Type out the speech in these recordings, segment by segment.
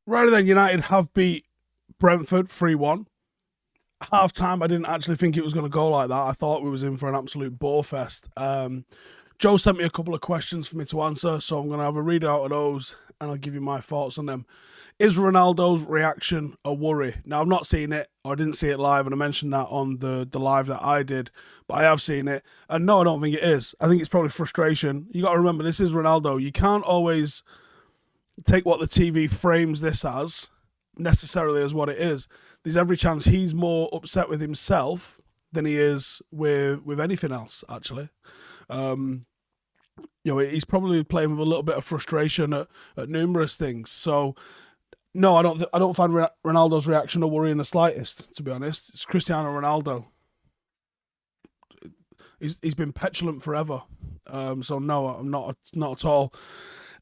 Right then, United have beat Brentford 3-1. Half time, I didn't actually think it was going to go like that. I thought we was in for an absolute bore fest. Joe sent me a couple of questions for me to answer, so I'm going to have a read out of those and I'll give you my thoughts on them. Is Ronaldo's reaction a worry? Now, I've not seen it, or I didn't see it live, and I mentioned that on the live that I did, but I have seen it. And no, I don't think it is. I think it's probably frustration. You got to remember, this is Ronaldo. You can't always take what the TV frames this as necessarily as what it is. There's every chance he's more upset with himself than he is with anything else, actually. He's probably playing with a little bit of frustration at numerous things. So, no, I don't find Ronaldo's reaction a worry in the slightest, to be honest. It's Cristiano Ronaldo. He's been petulant forever. So, no, I'm not at all.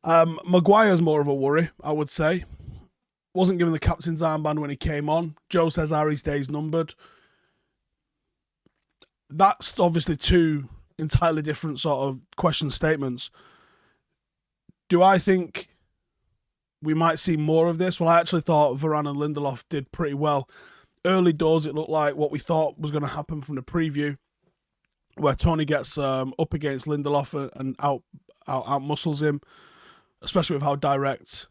Maguire's more of a worry, I would say. Wasn't given the captain's armband when he came on. Joe says Harry's day's numbered. That's obviously two entirely different sort of question statements. Do I think we might see more of this? Well, I actually thought Varane and Lindelof did pretty well. Early doors, it looked like what we thought was going to happen from the preview, where Tony gets up against Lindelof and out muscles him, especially with how direct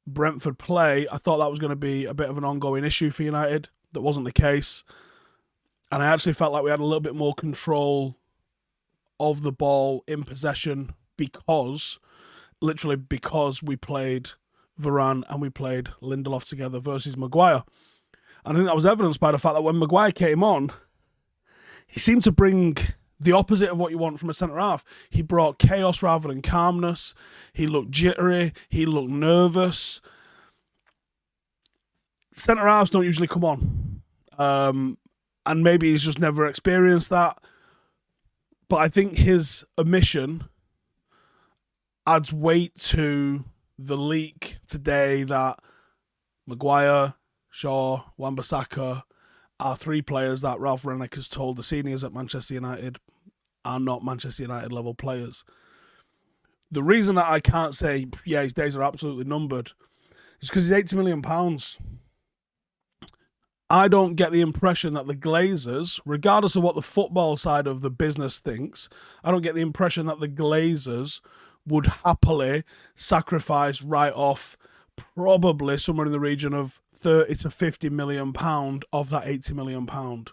Brentford play. I thought that was going to be a bit of an ongoing issue for United. That wasn't the case. And I actually felt like we had a little bit more control of the ball in possession because we played Varane and we played Lindelof together versus Maguire. And I think that was evidenced by the fact that when Maguire came on, he seemed to bring the opposite of what you want from a centre-half. He brought chaos rather than calmness. He looked jittery. He looked nervous. Centre-halves don't usually come on. And maybe he's just never experienced that. But I think his omission adds weight to the leak today that Maguire, Shaw, Wan-Bissaka are three players that Ralph Rangnick has told the seniors at Manchester United are not Manchester United level players. The reason that I can't say, yeah, his days are absolutely numbered is because he's £80 million. I don't get the impression that the Glazers, regardless of what the football side of the business thinks, I don't get the impression that the Glazers would happily sacrifice right off probably somewhere in the region of 30 to 50 million pound of that 80 million pound.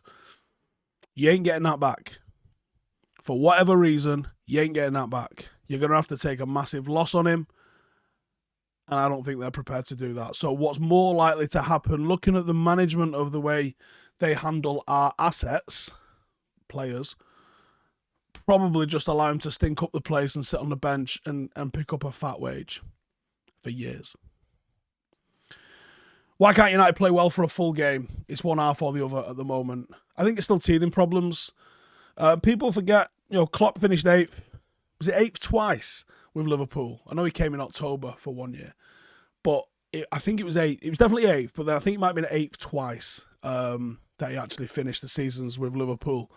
You ain't getting that back. For whatever reason, you ain't getting that back. You're going to have to take a massive loss on him, and I don't think they're prepared to do that. So what's more likely to happen, looking at the management of the way they handle our assets, players, probably just allow him to stink up the place and sit on the bench and pick up a fat wage for years. Why can't United play well for a full game? It's one half or the other at the moment. I think it's still teething problems. People forget, Klopp finished 8th. Was it 8th twice with Liverpool? I know he came in October for 1 year. But I think it was 8th. It was definitely 8th, but then I think it might have been 8th twice that he actually finished the seasons with Liverpool.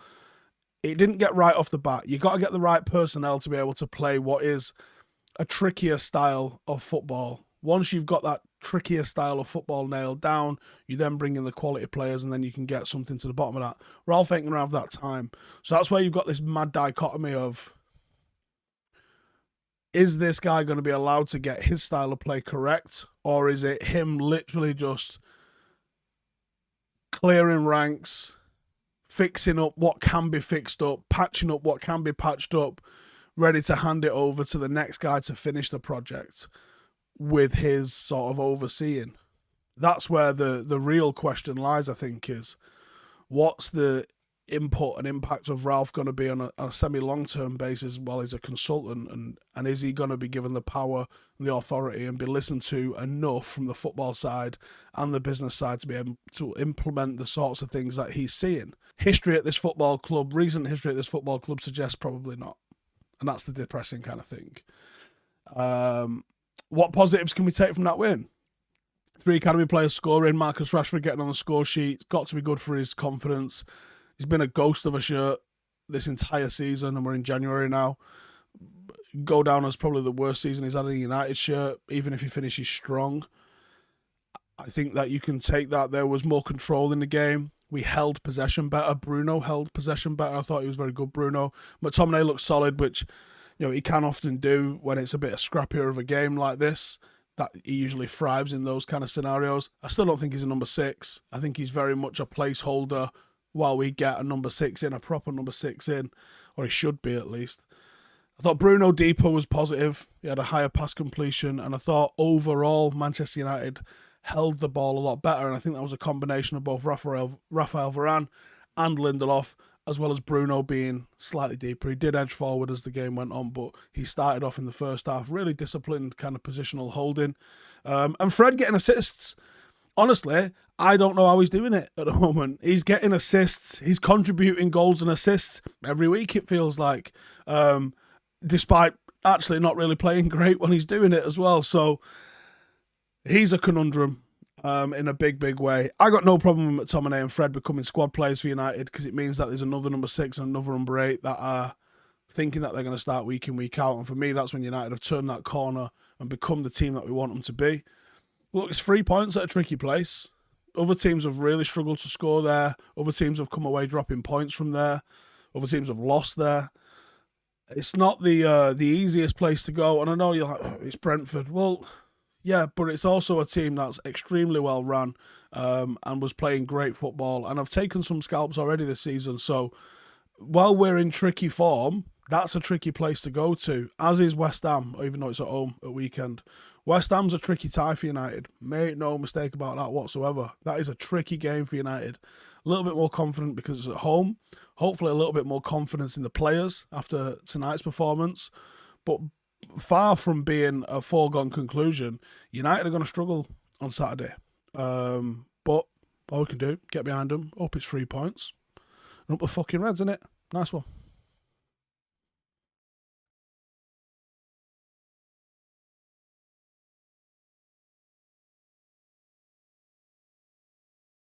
It didn't get right off the bat. You got to get the right personnel to be able to play what is a trickier style of football. Once you've got that trickier style of football nailed down, you then bring in the quality players and then you can get something to the bottom of that. Ralph ain't going to have that time. So that's where you've got this mad dichotomy of, is this guy going to be allowed to get his style of play correct? Or is it him literally just clearing ranks, fixing up what can be fixed up, patching up what can be patched up, ready to hand it over to the next guy to finish the project with his sort of overseeing? That's where the real question lies, I think, is what's the input and impact of Ralph going to be on a semi-long-term basis while he's a consultant, and is he going to be given the power and the authority and be listened to enough from the football side and the business side to be able to implement the sorts of things that he's seeing? History at this football club, recent history at this football club suggests probably not. And that's the depressing kind of thing. What positives can we take from that win? 3 academy players scoring, Marcus Rashford getting on the score sheet. Got to be good for his confidence. He's been a ghost of a shirt this entire season, and we're in January now. Go down as probably the worst season he's had in a United shirt, even if he finishes strong. I think that you can take that there was more control in the game. We held possession better. Bruno held possession better. I thought he was very good, Bruno. McTominay looked solid, which he can often do when it's a bit scrappier of a game like this. That he usually thrives in those kind of scenarios. I still don't think he's a number 6. I think he's very much a placeholder while we get a number 6 in, a proper number 6 in, or he should be at least. I thought Bruno Deeper was positive. He had a higher pass completion, and I thought overall Manchester United held the ball a lot better, and I think that was a combination of both Raphael Varane and Lindelof, as well as Bruno being slightly deeper. He did edge forward as the game went on, but he started off in the first half really disciplined kind of positional holding. And Fred getting assists. Honestly, I don't know how he's doing it at the moment. He's getting assists. He's contributing goals and assists every week, it feels like, despite actually not really playing great when he's doing it as well. So he's a conundrum in a big, big way. I got no problem with McTominay and Fred becoming squad players for United because it means that there's another number 6 and another number 8 that are thinking that they're going to start week in, week out. And for me, that's when United have turned that corner and become the team that we want them to be. Look, it's 3 points at a tricky place. Other teams have really struggled to score there. Other teams have come away dropping points from there. Other teams have lost there. It's not the easiest place to go. And I know you're like, oh, it's Brentford. Well, yeah, but it's also a team that's extremely well run and was playing great football. And I've taken some scalps already this season. So while we're in tricky form, that's a tricky place to go to, as is West Ham, even though it's at home at weekend. West Ham's a tricky tie for United. Make no mistake about that whatsoever. That is a tricky game for United. A little bit more confident because it's at home. Hopefully a little bit more confidence in the players after tonight's performance. But far from being a foregone conclusion, United are going to struggle on Saturday. But all we can do, get behind them. Hope it's 3 points. And up the fucking Reds, innit? Nice one.